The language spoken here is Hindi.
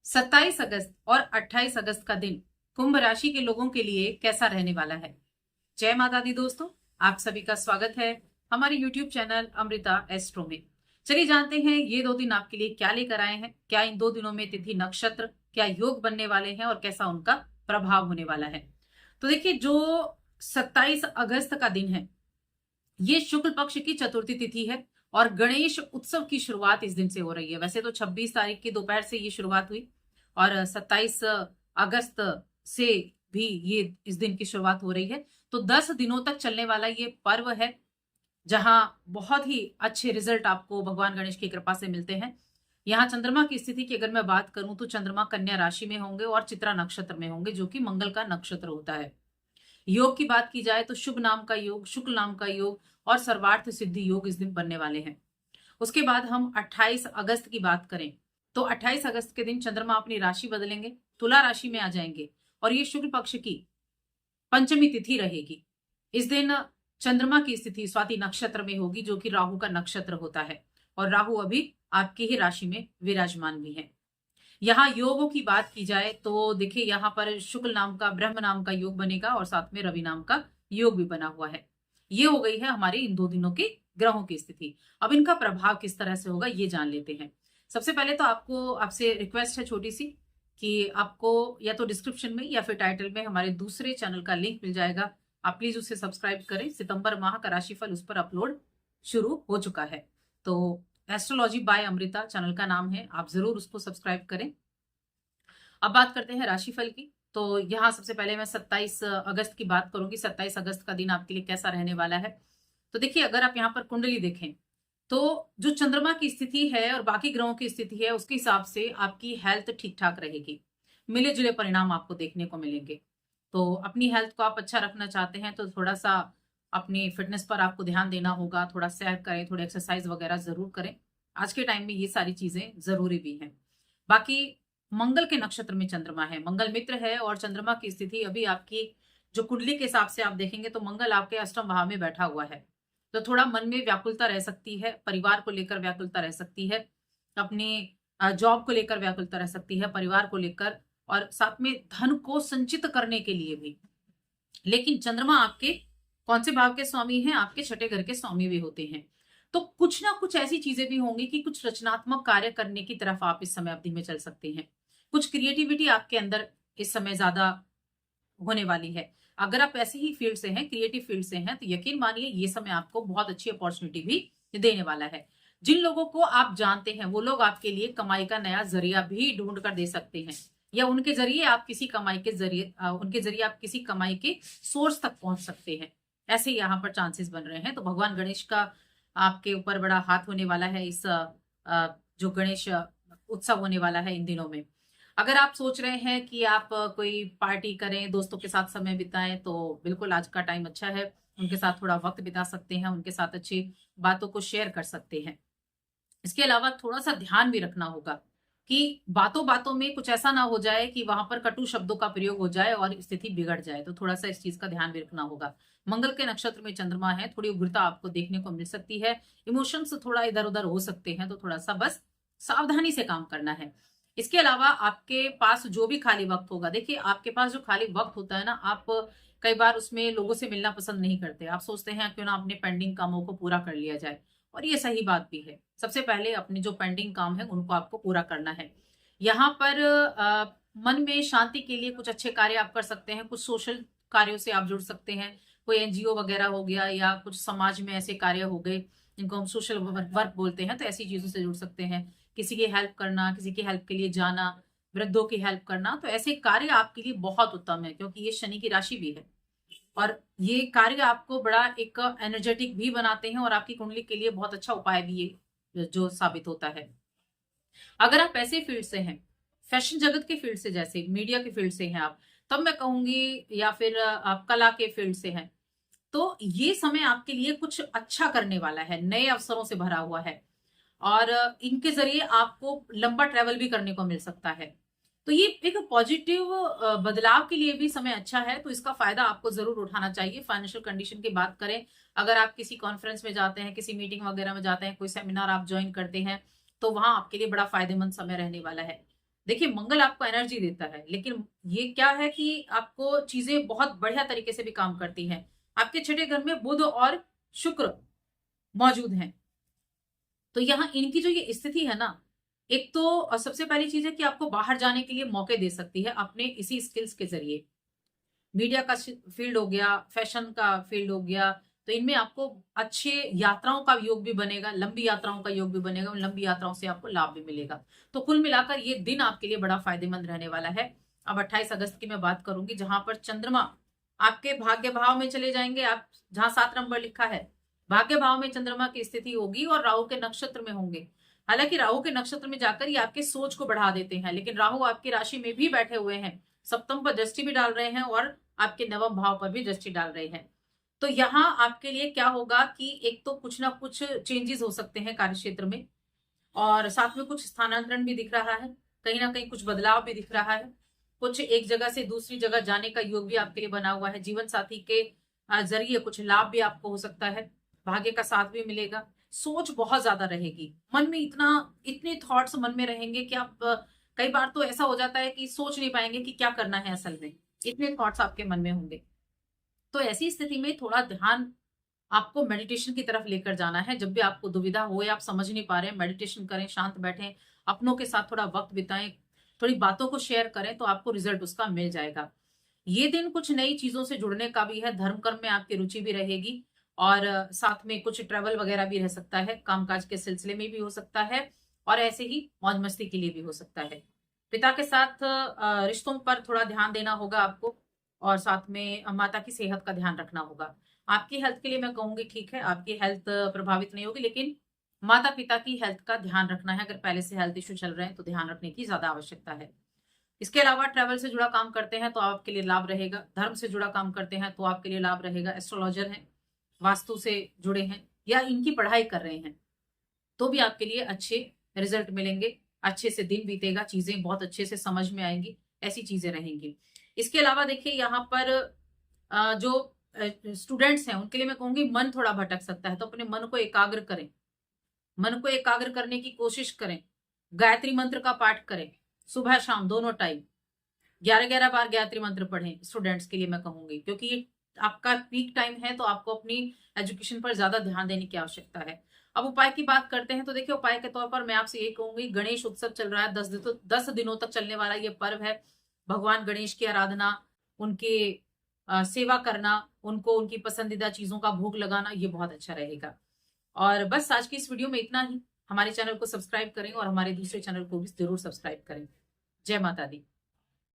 27 अगस्त और 28 अगस्त का दिन कुंभ राशि के लोगों के लिए कैसा रहने वाला है। जय माता दी दोस्तों, आप सभी का स्वागत है हमारे YouTube चैनल अमृता एस्ट्रो में। चलिए जानते हैं ये 2 दिन आपके लिए क्या लेकर आए हैं। क्या इन 2 दिनों में तिथि नक्षत्र क्या योग बनने वाले हैं और कैसा उनका प्रभाव होने वाला है। तो देखिए, जो 27 अगस्त का दिन है ये शुक्ल पक्ष की चतुर्थी तिथि है और गणेश उत्सव की शुरुआत इस दिन से हो रही है। वैसे तो 26 तारीख की दोपहर से ये शुरुआत हुई और 27 अगस्त से भी ये इस दिन की शुरुआत हो रही है। तो 10 दिनों तक चलने वाला ये पर्व है, जहां बहुत ही अच्छे रिजल्ट आपको भगवान गणेश की कृपा से मिलते हैं। यहाँ चंद्रमा की स्थिति की अगर मैं बात करूं तो चंद्रमा कन्या राशि में होंगे और चित्रा नक्षत्र में होंगे, जो कि मंगल का नक्षत्र होता है। योग की बात की जाए तो शुभ नाम का योग, शुक्ल नाम का योग और सर्वार्थ सिद्धि योग इस दिन बनने वाले हैं। उसके बाद हम 28 अगस्त की बात करें तो 28 अगस्त के दिन चंद्रमा अपनी राशि बदलेंगे, तुला राशि में आ जाएंगे और ये शुक्ल पक्ष की पंचमी तिथि रहेगी। इस दिन चंद्रमा की स्थिति स्वाति नक्षत्र में होगी, जो कि राहु का नक्षत्र होता है और राहु अभी आपकी ही राशि में विराजमान भी है। यहाँ योगों की बात की जाए तो देखिए, यहाँ पर शुक्ल नाम का ब्रह्म नाम का योग बनेगा और साथ में रवि नाम का योग भी बना हुआ है। ये हो गई है हमारे इन 2 दिनों के ग्रहों की स्थिति। अब इनका प्रभाव किस तरह से होगा ये जान लेते हैं। सबसे पहले तो आपसे रिक्वेस्ट है छोटी सी, कि आपको या तो डिस्क्रिप्शन में या फिर टाइटल में हमारे दूसरे चैनल का लिंक मिल जाएगा। आप प्लीज उसे सब्सक्राइब करें। सितंबर माह का राशिफल उस पर अपलोड शुरू हो चुका है। तो एस्ट्रोलॉजी बाय अमृता चैनल का नाम है, आप जरूर उसको सब्सक्राइब करें। अब बात करते हैं राशिफल की। तो यहाँ सबसे पहले मैं 27 अगस्त की बात करूंगी। 27 अगस्त का दिन आपके लिए कैसा रहने वाला है। तो देखिए, अगर आप यहाँ पर कुंडली देखें तो जो चंद्रमा की स्थिति है और बाकी ग्रहों की स्थिति है, उसके हिसाब से आपकी हेल्थ ठीक ठाक रहेगी। मिले जुले परिणाम आपको देखने को मिलेंगे। तो अपनी हेल्थ को आप अच्छा रखना चाहते हैं तो थोड़ा सा अपनी फिटनेस पर आपको ध्यान देना होगा। थोड़ा सैर करें, थोड़ी एक्सरसाइज वगैरह जरूर करें। आज के टाइम में ये सारी चीजें जरूरी भी हैं। बाकी मंगल के नक्षत्र में चंद्रमा है, मंगल मित्र है और चंद्रमा की स्थिति अभी आपकी जो कुंडली के हिसाब से आप देखेंगे तो मंगल आपके अष्टम भाव में बैठा हुआ है। तो थोड़ा मन में व्याकुलता रह सकती है, परिवार को लेकर व्याकुलता रह सकती है, अपनी जॉब को लेकर व्याकुलता रह सकती है, परिवार को लेकर और साथ में धन को संचित करने के लिए भी। लेकिन चंद्रमा आपके कौन से भाव के स्वामी हैं? आपके छठे घर के स्वामी भी होते हैं। तो कुछ ना कुछ ऐसी चीजें भी होंगी कि कुछ रचनात्मक कार्य करने की तरफ आप इस समय अवधि में चल सकते हैं। कुछ क्रिएटिविटी आपके अंदर इस समय ज्यादा होने वाली है। अगर आप ऐसे ही फील्ड से हैं, क्रिएटिव फील्ड से हैं, तो यकीन मानिए ये समय आपको बहुत अच्छी अपॉर्चुनिटी भी देने वाला है। जिन लोगों को आप जानते हैं वो लोग आपके लिए कमाई का नया जरिया भी ढूंढ कर दे सकते हैं, या उनके जरिए आप किसी कमाई के जरिए उनके जरिए आप किसी कमाई के सोर्स तक पहुंच सकते हैं। ऐसे यहाँ पर चांसेस बन रहे हैं। तो भगवान गणेश का आपके ऊपर बड़ा हाथ होने वाला है इस जो गणेश उत्सव होने वाला है इन दिनों में। अगर आप सोच रहे हैं कि आप कोई पार्टी करें, दोस्तों के साथ समय बिताएं, तो बिल्कुल आज का टाइम अच्छा है। उनके साथ थोड़ा वक्त बिता सकते हैं, उनके साथ अच्छी बातों को शेयर कर सकते हैं। इसके अलावा थोड़ा सा ध्यान भी रखना होगा कि बातों बातों में कुछ ऐसा ना हो जाए कि वहां पर कटु शब्दों का प्रयोग हो जाए और स्थिति बिगड़ जाए। तो थोड़ा सा इस चीज का ध्यान भी रखना होगा। मंगल के नक्षत्र में चंद्रमा है, थोड़ी उग्रता आपको देखने को मिल सकती है। इमोशंस थोड़ा इधर उधर हो सकते हैं, तो थोड़ा सा बस सावधानी से काम करना है। इसके अलावा आपके पास जो भी खाली वक्त होगा, देखिए आपके पास जो खाली वक्त होता है ना, आप कई बार उसमें लोगों से मिलना पसंद नहीं करते। आप सोचते हैं क्यों ना अपने पेंडिंग कामों को पूरा कर लिया जाए, और ये सही बात भी है। सबसे पहले अपने जो पेंडिंग काम है उनको आपको पूरा करना है। यहाँ पर मन में शांति के लिए कुछ अच्छे कार्य आप कर सकते हैं। कुछ सोशल कार्यों से आप जुड़ सकते हैं। कोई एनजीओ वगैरह हो गया या कुछ समाज में ऐसे कार्य हो गए जिनको हम सोशल वर्क बोलते हैं, तो ऐसी चीजों से जुड़ सकते हैं। किसी की हेल्प करना, किसी की हेल्प के लिए जाना, वृद्धों की हेल्प करना, तो ऐसे कार्य आपके लिए बहुत उत्तम है, क्योंकि ये शनि की राशि भी है और ये कार्य आपको बड़ा एक एनर्जेटिक भी बनाते हैं और आपकी कुंडली के लिए बहुत अच्छा उपाय भी ये जो साबित होता है। अगर आप ऐसे फील्ड से हैं, फैशन जगत के फील्ड से, जैसे मीडिया के फील्ड से हैं आप, तब मैं कहूंगी, या फिर आप कला के फील्ड से हैं, तो ये समय आपके लिए कुछ अच्छा करने वाला है, नए अवसरों से भरा हुआ है और इनके जरिए आपको लंबा ट्रेवल भी करने को मिल सकता है। तो ये एक पॉजिटिव बदलाव के लिए भी समय अच्छा है, तो इसका फायदा आपको जरूर उठाना चाहिए। फाइनेंशियल कंडीशन की बात करें, अगर आप किसी कॉन्फ्रेंस में जाते हैं, किसी मीटिंग वगैरह में जाते हैं, कोई सेमिनार आप ज्वाइन करते हैं, तो वहां आपके लिए बड़ा फायदेमंद समय रहने वाला है। देखिए मंगल आपको एनर्जी देता है, लेकिन ये क्या है कि आपको चीजें बहुत बढ़िया तरीके से भी काम करती हैं। आपके छठे घर में बुध और शुक्र मौजूद हैं, तो यहाँ इनकी जो ये स्थिति है ना, एक तो सबसे पहली चीज है कि आपको बाहर जाने के लिए मौके दे सकती है अपने इसी स्किल्स के जरिए। मीडिया का फील्ड हो गया, फैशन का फील्ड हो गया, तो इनमें आपको अच्छे यात्राओं का योग भी बनेगा, लंबी यात्राओं का योग भी बनेगा, और लंबी यात्राओं से आपको लाभ भी मिलेगा। तो कुल मिलाकर ये दिन आपके लिए बड़ा फायदेमंद रहने वाला है। अब 28 अगस्त की मैं बात करूंगी, जहां पर चंद्रमा आपके भाग्य भाव में चले जाएंगे। आप जहां 7 नंबर लिखा है, भाग्य भाव में चंद्रमा की स्थिति होगी और राहु के नक्षत्र में होंगे। हालांकि राहु के नक्षत्र में जाकर ये आपके सोच को बढ़ा देते हैं, लेकिन राहु आपकी राशि में भी बैठे हुए हैं, सप्तम पर दृष्टि भी डाल रहे हैं और आपके नवम भाव पर भी दृष्टि डाल रहे हैं। तो यहाँ आपके लिए क्या होगा कि एक तो कुछ ना कुछ चेंजेस हो सकते हैं कार्य क्षेत्र में, और साथ में कुछ स्थानांतरण भी दिख रहा है, कहीं ना कहीं कुछ बदलाव भी दिख रहा है, कुछ एक जगह से दूसरी जगह जाने का योग भी आपके लिए बना हुआ है। जीवन साथी के जरिए कुछ लाभ भी आपको हो सकता है, भाग्य का साथ भी मिलेगा। सोच बहुत ज्यादा रहेगी, मन में इतने थॉट्स मन में रहेंगे कि आप कई बार तो ऐसा हो जाता है कि सोच नहीं पाएंगे कि क्या करना है असल में, इतने थॉट्स आपके मन में होंगे। तो ऐसी स्थिति में थोड़ा ध्यान आपको मेडिटेशन की तरफ लेकर जाना है। जब भी आपको दुविधा हो या आप समझ नहीं पा रहे हैं, मेडिटेशन करें, शांत बैठें, अपनों के साथ थोड़ा वक्त बिताएं, थोड़ी बातों को शेयर करें, तो आपको रिजल्ट उसका मिल जाएगा। ये दिन कुछ नई चीजों से जुड़ने का भी है, धर्म कर्म में आपकी रुचि भी रहेगी, और साथ में कुछ ट्रेवल वगैरह भी रह सकता है, कामकाज के सिलसिले में भी हो सकता है, और ऐसे ही मौज मस्ती के लिए भी हो सकता है। पिता के साथ रिश्तों पर थोड़ा ध्यान देना होगा आपको, और साथ में माता की सेहत का ध्यान रखना होगा। आपकी हेल्थ के लिए मैं कहूंगी ठीक है, आपकी हेल्थ प्रभावित नहीं होगी, लेकिन माता पिता की हेल्थ का ध्यान रखना है। अगर पहले से हेल्थ इश्यू चल रहे हैं तो ध्यान रखने की ज्यादा आवश्यकता है। इसके अलावा ट्रैवल से जुड़ा काम करते हैं तो आपके लिए लाभ रहेगा, धर्म से जुड़ा काम करते हैं तो आपके लिए लाभ रहेगा, एस्ट्रोलॉजर हैं, वास्तु से जुड़े हैं, या इनकी पढ़ाई कर रहे हैं, तो भी आपके लिए अच्छे रिजल्ट मिलेंगे, अच्छे से दिन बीतेगा, चीजें बहुत अच्छे से समझ में आएंगी, ऐसी चीजें रहेंगी। इसके अलावा देखिए यहाँ पर जो स्टूडेंट्स हैं उनके लिए मैं कहूंगी मन थोड़ा भटक सकता है, तो अपने मन को एकाग्र करें, मन को एकाग्र करने की कोशिश करें, गायत्री मंत्र का पाठ करें, सुबह शाम दोनों टाइम 11-11 बार गायत्री मंत्र पढ़ें। स्टूडेंट्स के लिए मैं कहूंगी, क्योंकि आपका पीक टाइम है, तो आपको अपनी एजुकेशन पर ज्यादा ध्यान देने की आवश्यकता है। अब उपाय की बात करते हैं, तो देखिए उपाय के तौर पर मैं आपसे ये कहूंगी, गणेश उत्सव चल रहा है, 10 दिनों तक चलने वाला ये पर्व है। भगवान गणेश की आराधना, उनके सेवा करना, उनको उनकी पसंदीदा चीजों का भोग लगाना, ये बहुत अच्छा रहेगा। और बस आज की इस वीडियो में इतना ही। हमारे चैनल को सब्सक्राइब करें और हमारे दूसरे चैनल को भी जरूर सब्सक्राइब करें। जय माता दी।